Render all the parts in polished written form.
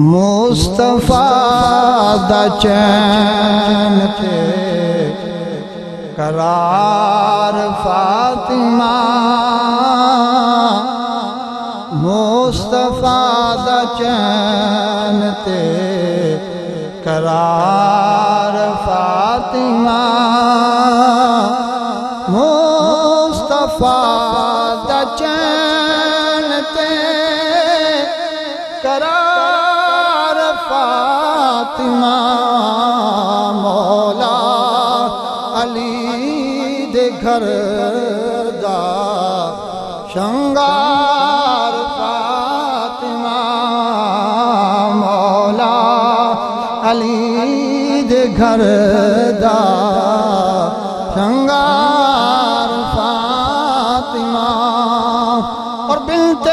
مصطفیٰ دا چین تے قرار فاطمہ، مصطفیٰ دا چین تے قرار فاطمہ، مصطفیٰ دا چین تے قرار فاطمہ، مولا علی دے گھر دا شنگار فاطمہ، مولا علی دے گھر دا شنگار فاطمہ، اور بنت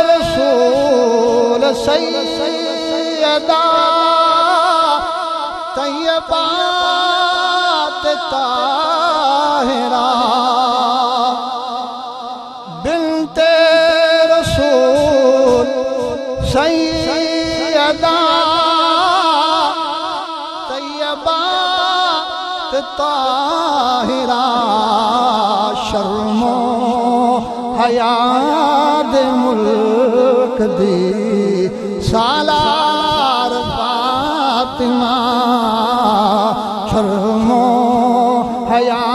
رسول سیدہ طیبہ طاہرہ، بنت رسول سیدہ طیبہ طاہرہ، شرم و حیا دے ملک دی سالار فاطمہ، شرم و حیا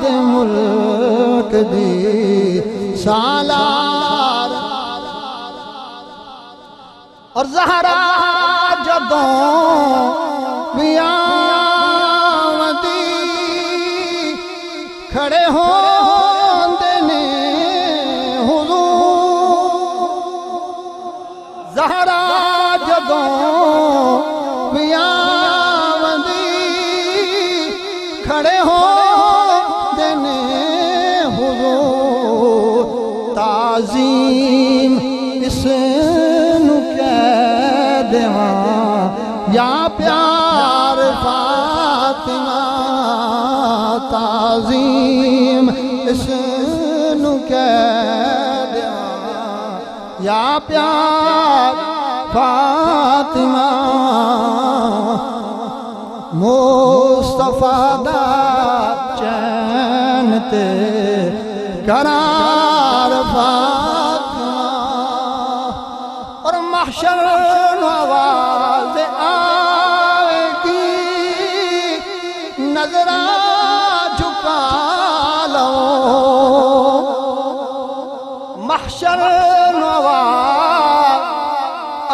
دے ملک دی سالار، اور زہرا جدوں بھی آمدی کھڑے ہوندے نے حضور، زہرا جدوں بھی آمدی کھڑے ہوندے نے حضور، تعظیم اس نو کہہ دیواں یا پیار فاطمہ، تعظیم اس نو کہہ دیواں یا پیار فاطمہ، مصطفیٰ دا چین تے قرار فاطمہ، اور محشر آواز آئے گی نظرہ جھکا لو، محشر آواز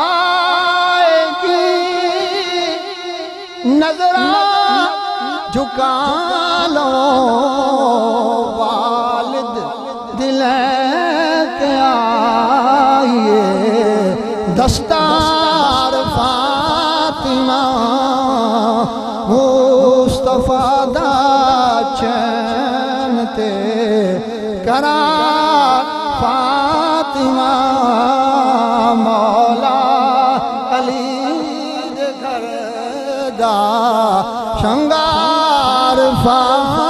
آئے گی نظرہ جھکا لو، والد دل کے آئیے دستار فاطمہ، مصطفیٰ دا چین تے قرار فاطمہ، مولا علی دے گھر دا شنگار فاطمہ۔